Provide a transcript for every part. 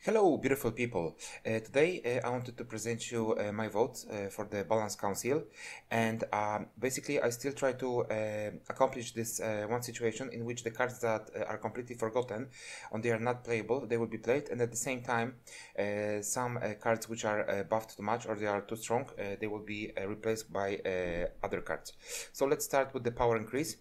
Hello, beautiful people. Today I wanted to present you my vote for the Balance Council, and basically I still try to accomplish this one situation in which the cards that are completely forgotten, and they are not playable, they will be played, and at the same time some cards which are buffed too much or they are too strong, they will be replaced by other cards. So let's start with the power increase.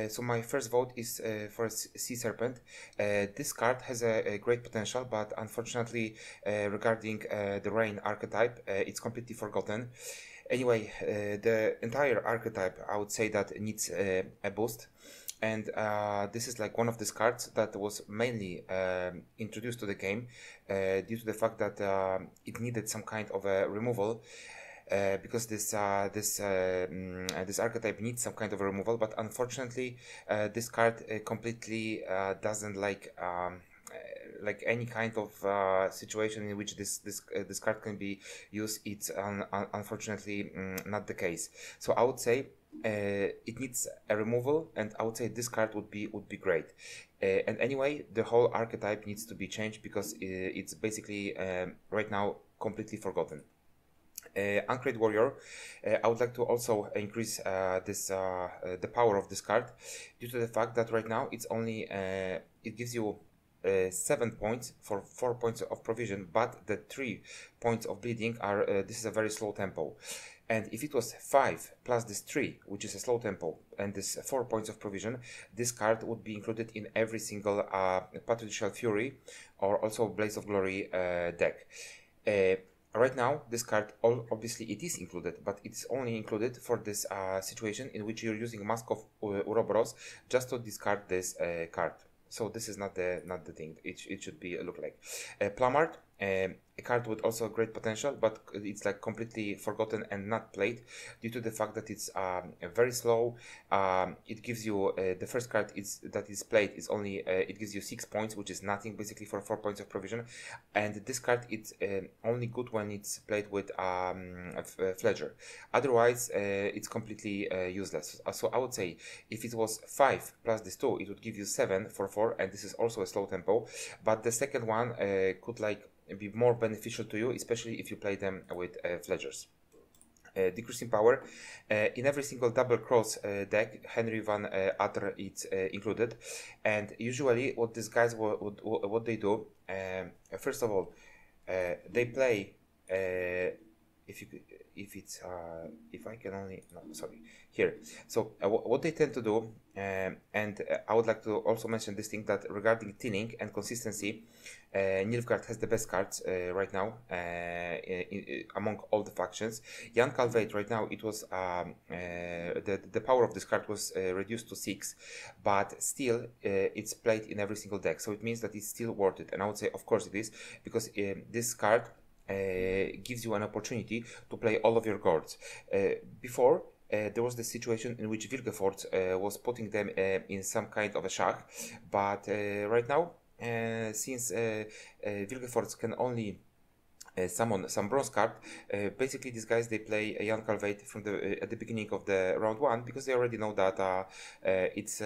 So my first vote is for Sea Serpent. This card has a great potential, but unfortunately regarding the Rain archetype, it's completely forgotten. Anyway, the entire archetype, I would say that needs a boost. And this is like one of these cards that was mainly introduced to the game due to the fact that it needed some kind of a removal. Because this archetype needs some kind of a removal, but unfortunately this card completely doesn't like any kind of situation in which this card can be used. It's unfortunately not the case. So I would say it needs a removal, and I would say this card would be great. And anyway, the whole archetype needs to be changed because it's basically right now completely forgotten. Uncreate Warrior, I would like to also increase the power of this card due to the fact that right now it's only it gives you 7 points for 4 points of provision, but the 3 points of bleeding are this is a very slow tempo. And if it was 5 plus this 3, which is a slow tempo, and this 4 points of provision, this card would be included in every single Patricial Fury or also Blaze of Glory deck. Right now, this card, obviously it is included, but it's only included for this situation in which you're using Mask of Ouroboros just to discard this card. So this is not the thing. It should be look like Plumard, a card with also great potential, but it's like completely forgotten and not played due to the fact that it's very slow. It gives you the first card that is played is only it gives you 6 points, which is nothing basically for 4 points of provision. And this card it's only good when it's played with Fledger. Otherwise, it's completely useless. So I would say if it was 5 plus this 2, it would give you 7 for 4, and this is also a slow tempo. But the second one could like be more beneficial to you, especially if you play them with Fledgers. Decreasing power in every single double cross deck. Henry Van Atter is included, and usually what these guys what they do, first of all, they play if I can only no sorry here. So what they tend to do, and I would like to also mention this thing that regarding thinning and consistency, Nilfgaard has the best cards right now among all the factions. Jan Calveit right now it was the power of this card was reduced to 6, but still it's played in every single deck, so it means that it's still worth it. And I would say of course it is, because this card gives you an opportunity to play all of your guards. Before there was the situation in which Vilgefortz was putting them in some kind of a shach, but right now since Vilgefortz can only summon some bronze card, basically these guys they play Jan Calveit from at the beginning of the round 1, because they already know that it's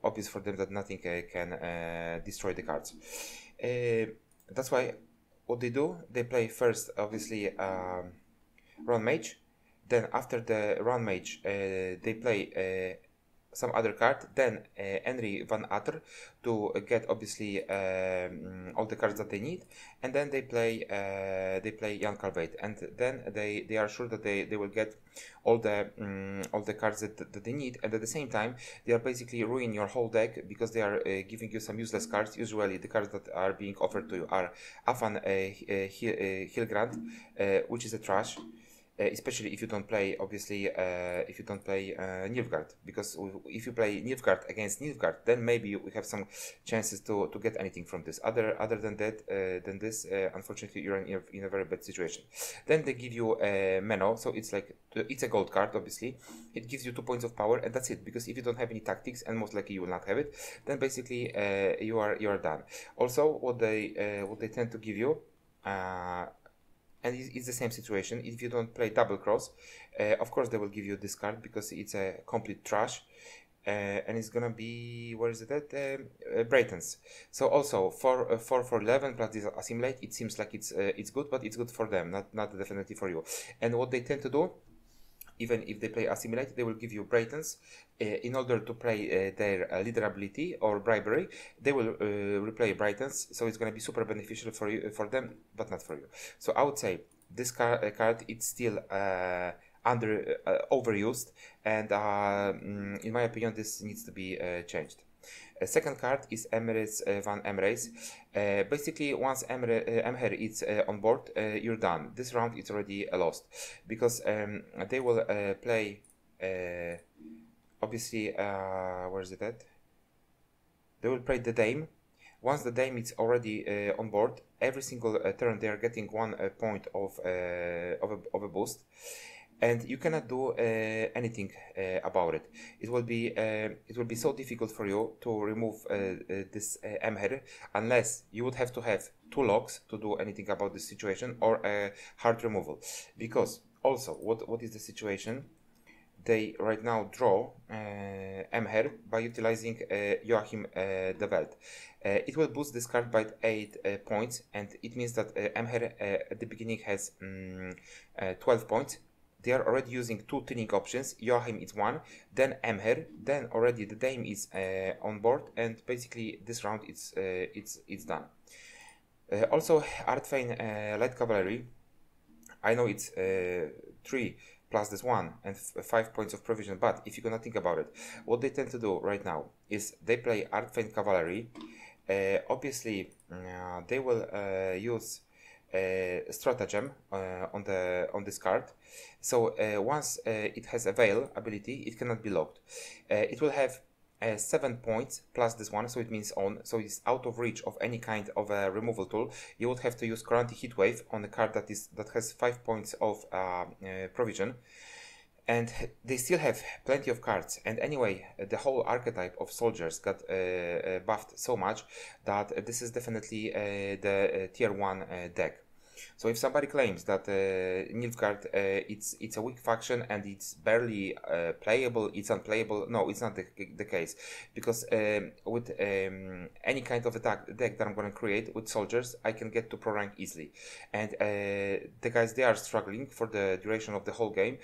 obvious for them that nothing can destroy the cards. That's why what they do, they play first obviously Run Mage, then after the Run Mage they play some other card, then Henry Van Atter to get obviously all the cards that they need, and then they play Jan Calveit, and then they are sure that they will get all the cards that they need, and at the same time they are basically ruining your whole deck because they are giving you some useless cards. Usually the cards that are being offered to you are Afan Hilgrand, which is a trash. Especially if you don't play, obviously, if you don't play Nilfgaard, because if you play Nilfgaard against Nilfgaard, then maybe we have some chances to get anything from this. Other than that, unfortunately, you're in a very bad situation. Then they give you Menno, so it's like it's a gold card. Obviously, it gives you 2 points of power, and that's it. Because if you don't have any tactics, and most likely you will not have it, then basically you are done. Also, what they tend to give you. And it's the same situation. If you don't play double cross, of course they will give you this card because it's a complete trash. and it's gonna be, where is it at? Brightens. So also for 11 plus this assimilate, it seems like it's good, but it's good for them, not definitely for you. And what they tend to do, even if they play assimilate, they will give you brightens in order to play their leader ability or bribery. They will replay brightens, so it's going to be super beneficial for you, for them, but not for you. So I would say this card it's still overused, and in my opinion this needs to be changed. Second card is Emirates van Emirates. Basically, once Emher is on board, you're done. This round it's already lost, because they will play, obviously, where is it at? They will play the Dame. Once the Dame is already on board, every single turn they are getting 1 point of a boost. And you cannot do anything about it. It will be so difficult for you to remove this Emher, unless you would have to have 2 locks to do anything about this situation, or a hard removal. Because also, what is the situation? They right now draw Emher by utilizing Joachim de Welt. It will boost this card by 8 points, and it means that Emher at the beginning has 12 points. They are already using 2 thinning options. Joachim is 1, then Emher, then already the Dame is on board, and basically this round it's done. Also, Artfane Light Cavalry. I know it's 3 plus this 1 and 5 points of provision, but if you're gonna think about it, what they tend to do right now is they play Artfane Cavalry. Obviously, they will use stratagem on this card. So once it has a veil ability, it cannot be locked. It will have 7 points plus this 1, so it means on, so it's out of reach of any kind of a removal tool. You would have to use Current Heat Wave on a card that has 5 points of provision. And they still have plenty of cards, and anyway, the whole archetype of soldiers got buffed so much that this is definitely the tier 1 deck. So if somebody claims that Nilfgaard it's a weak faction and it's barely playable, it's unplayable, no, it's not the case, because with any kind of deck that I'm going to create with soldiers, I can get to pro rank easily, and the guys, they are struggling for the duration of the whole game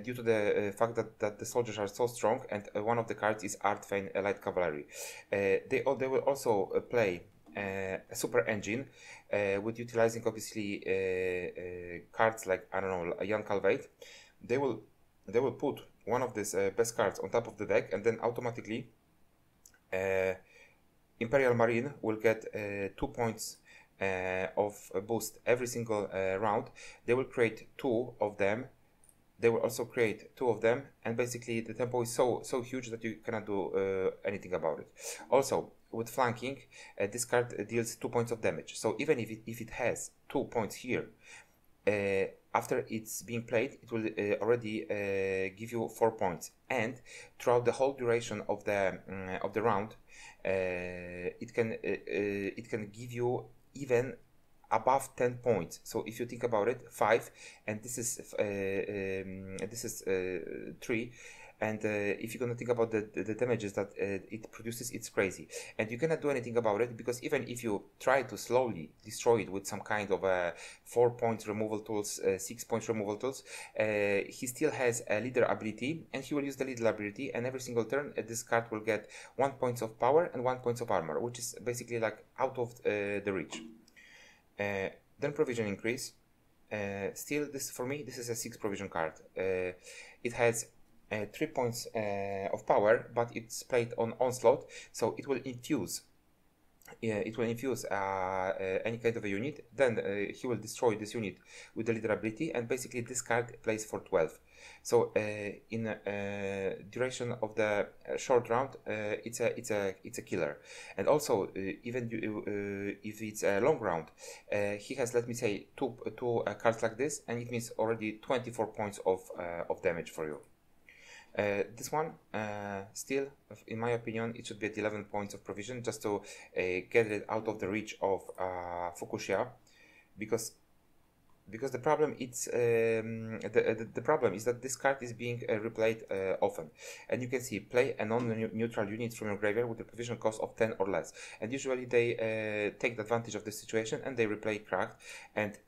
due to the fact that the soldiers are so strong, and one of the cards is Artfane Light Cavalry. They will also play a super engine with utilizing obviously cards like, I don't know, Jan Calveit. They will put one of these best cards on top of the deck, and then automatically Imperial Marine will get 2 points of a boost every single round. They will create 2 of them. They will also create 2 of them, and basically the tempo is so huge that you cannot do anything about it. Also, with flanking, this card deals 2 points of damage. So even if it has 2 points here, after it's being played, it will already give you 4 points. And throughout the whole duration of the round, it can give you even above 10 points. So if you think about it, 5, and this is 3, and if you're gonna think about the damages that it produces, it's crazy, and you cannot do anything about it, because even if you try to slowly destroy it with some kind of 4 point removal tools, 6 point removal tools, he still has a leader ability, and he will use the leader ability, and every single turn this card will get 1 point of power and 1 point of armor, which is basically like out of the reach. Then provision increase. Still, this for me, this is a 6 provision card. It has 3 points of power, but it's played on onslaught, so it will infuse. It will infuse any kind of a unit. Then he will destroy this unit with the leader ability, and basically this card plays for 12. So in duration of the short round, it's a killer. And also, even if it's a long round, he has, let me say, two cards like this, and it means already 24 points of damage for you. This one, still, in my opinion, it should be at 11 points of provision, just to get it out of the reach of Fukushia, because because the problem the problem is that this card is being replayed often, and you can see play a non-neutral unit from your graveyard with a provision cost of 10 or less, and usually they take advantage of the situation and they replay cracked, and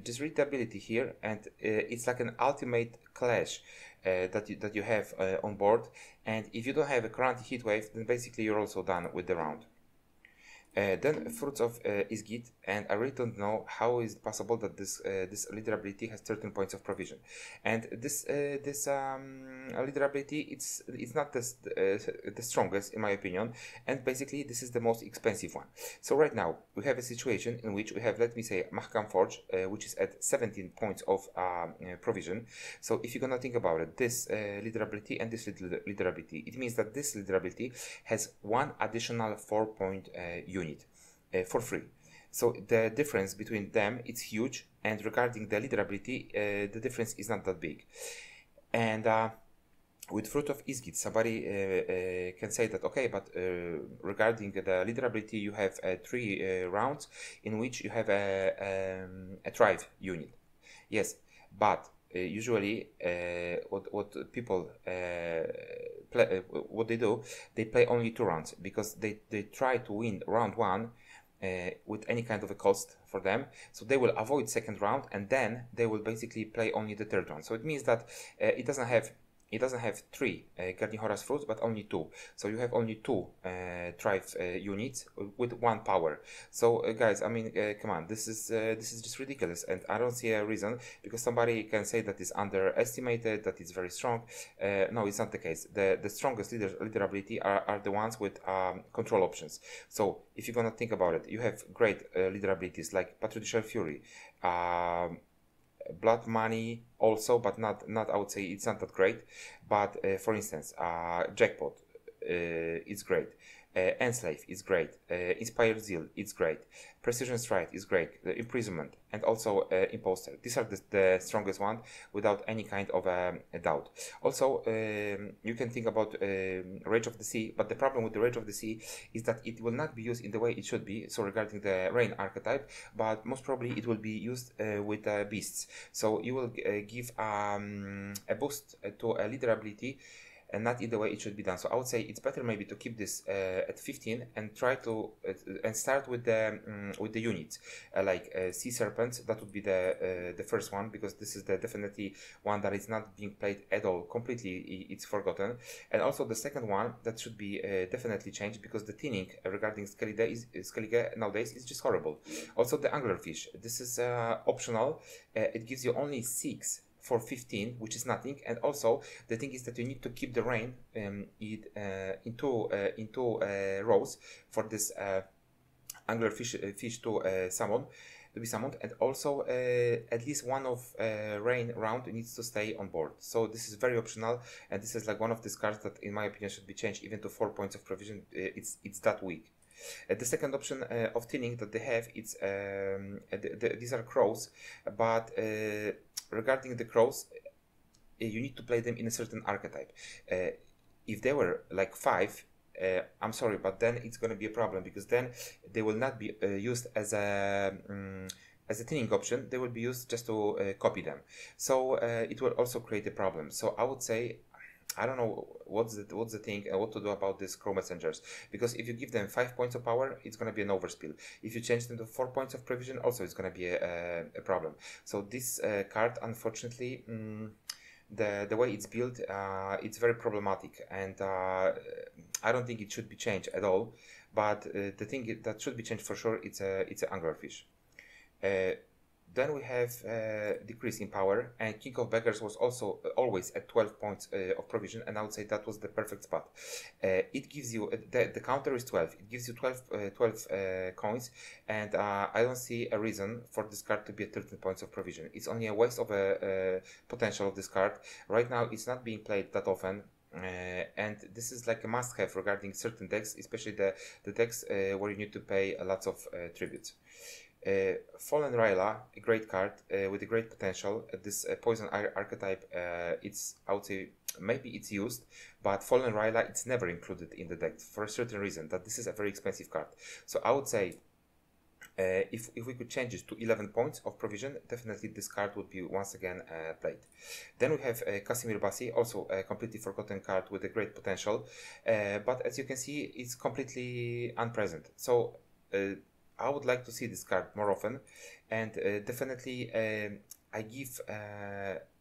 just read the ability here, and it's like an ultimate clash that you have on board, and if you don't have a current heat wave, then basically you're also done with the round. Then Fruits of Isgit, and I really don't know how is it possible that this leader ability has 13 points of provision, and this leader ability it's not the strongest in my opinion, and basically this is the most expensive one. So right now we have a situation in which we have, let me say, Mahkam Forge, which is at 17 points of provision. So if you're gonna think about it, this leader ability and this leader ability, it means that this leader ability has one additional 4-point unit for free. So the difference between them is huge, and regarding the leader ability, the difference is not that big. And with Fruit of Isgit, somebody can say that, okay, but regarding the leader ability, you have 3 rounds in which you have a thrive unit. Yes, but usually what people play, what they do, they play only 2 rounds, because they try to win round 1 with any kind of a cost for them, so they will avoid second round, and then they will basically play only the third round. So it means that it doesn't have 3 Garnihoras fruits, but only 2. So you have only 2 thrive units with 1 power. So guys, I mean, come on, this is just ridiculous, and I don't see a reason, because somebody can say that it's underestimated, that it's very strong. No, it's not the case. The strongest leader ability are the ones with control options. So if you're gonna think about it, you have great leader abilities like Patricial Fury, Blood Money also, but not I would say it's not that great. But for instance, Jackpot is great, Enslave is great, Inspired Zeal is great, Precision Strike is great, Imprisonment, and also Imposter. These are the strongest one without any kind of a doubt. Also, you can think about Rage of the Sea, but the problem with the Rage of the Sea is that it will not be used in the way it should be, so regarding the Rain archetype, but most probably it will be used with Beasts. So you will give a boost to a leader ability, and not in the way it should be done. So I would say it's better maybe to keep this at 15 and try to and start with the units like Sea Serpents. That would be the first one, because this is the definitely one that is not being played at all. Completely, it's forgotten. And also the second one that should be definitely changed, because the thinning regarding skellige nowadays is just horrible. Also the Anglerfish. This is optional. It gives you only 6 for 15, which is nothing. And also the thing is that you need to keep the rain into rows for this anglerfish to be summoned, and also at least one of rain round needs to stay on board. So this is very optional, and this is like one of these cards that in my opinion should be changed even to 4 points of provision. It's that weak. The second option of thinning that they have, it's these are crows, but regarding the crows, you need to play them in a certain archetype. If they were like 5, I'm sorry, but then it's going to be a problem, because then they will not be used as a thinning option. They will be used just to copy them. So it will also create a problem. So I would say, I don't know what's the thing and what to do about these crow messengers, because if you give them 5 points of power, it's going to be an overspill. If you change them to 4 points of provision, also it's going to be a problem. So this card, unfortunately, the way it's built, it's very problematic, and I don't think it should be changed at all. But the thing that should be changed for sure, it's a anglerfish. Then we have decrease in power, and King of Beggars was also always at 12 points of provision, and I would say that was the perfect spot. It gives you, the counter is 12, it gives you 12 coins, and I don't see a reason for this card to be at 13 points of provision. It's only a waste of a potential of this card. Right now it's not being played that often. And this is like a must-have regarding certain decks, especially the decks where you need to pay lots of tributes. Fallen Rayla, a great card with a great potential. This poison archetype, it's, I would say, maybe it's used, but Fallen Rayla, it's never included in the deck for a certain reason, that this is a very expensive card. So I would say If we could change it to 11 points of provision, definitely this card would be once again played. Then we have Casimir Bassi, also a completely forgotten card with a great potential, but as you can see, it's completely unpresent. So I would like to see this card more often, and definitely I give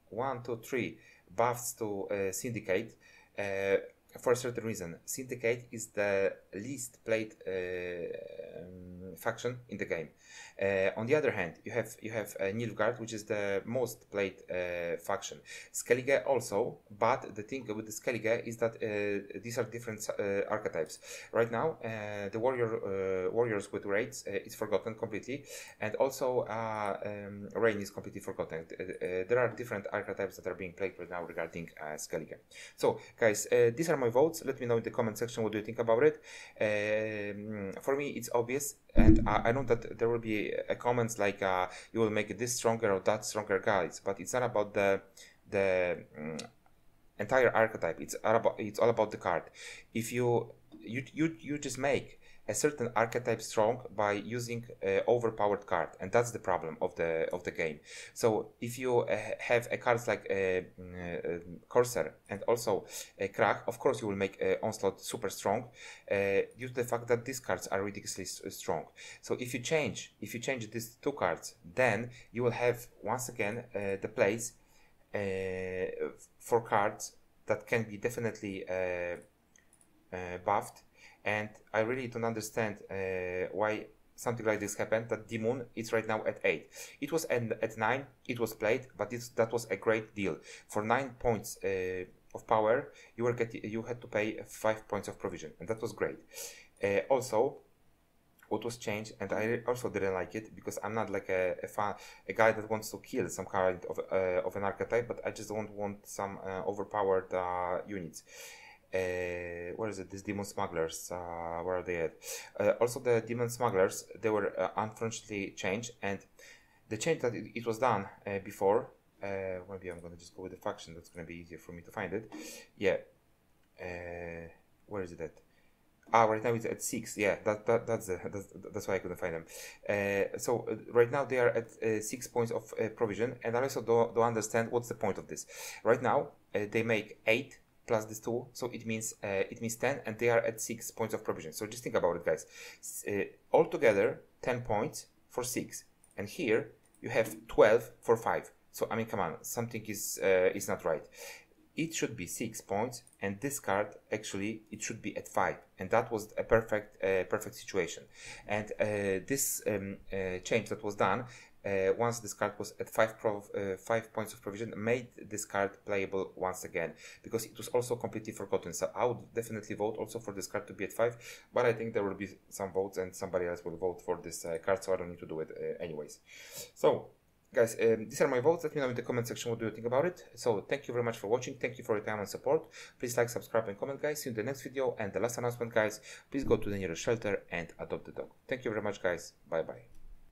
1, 2, 3 buffs to Syndicate. For a certain reason. Syndicate is the least played faction in the game. On the other hand, you have Nilfgaard, which is the most played faction. Skellige also, but the thing with the Skellige is that these are different archetypes. Right now, the warriors with raids is forgotten completely, and also rain is completely forgotten. There are different archetypes that are being played right now regarding Skellige. So, guys, these are my votes. Let me know in the comment section what do you think about it. For me, it's obvious, and I know that there will be comments like you will make this stronger or that stronger, guys, but it's not about the entire archetype. It's all about the card. If you just make a certain archetype strong by using overpowered card, and that's the problem of the game. So if you have a cards like Corsair and also a Crack, of course you will make Onslaught super strong due to the fact that these cards are ridiculously strong. So if you change these two cards, then you will have once again the place for cards that can be definitely buffed. And I really don't understand why something like this happened, that Demon is right now at 8. It was at 9, it was played, but that was a great deal. For 9 points of power, you had to pay 5 points of provision, and that was great. Also, what was changed, and I also didn't like it, because I'm not like a guy that wants to kill some kind of an archetype, but I just don't want some overpowered units. Where is it? These demon smugglers, where are they at? Also the demon smugglers, they were unfortunately changed, and the change that it was done before, maybe I'm gonna just go with the faction, that's gonna be easier for me to find it. Yeah, where is it at? Right now it's at 6. Yeah, that's why I couldn't find them. So right now they are at 6 points of provision, and I also don't understand what's the point of this. Right now they make 8 plus this 2, so it means 10, and they are at 6 points of provision. So just think about it, guys. Altogether 10 points for 6, and here you have 12 for 5. So I mean, come on, something is not right. It should be 6 points, and this card actually it should be at 5, and that was a perfect situation. And this change that was done once this card was at 5 points of provision made this card playable once again, because it was also completely forgotten. So I would definitely vote also for this card to be at 5, but I think there will be some votes and somebody else will vote for this card, so I don't need to do it anyways. So guys, these are my votes. Let me know in the comment section what do you think about it. So thank you very much for watching. Thank you for your time and support. Please like, subscribe and comment, guys. See you in the next video. And the last announcement, guys, please go to the nearest shelter and adopt the dog. Thank you very much, guys. Bye bye.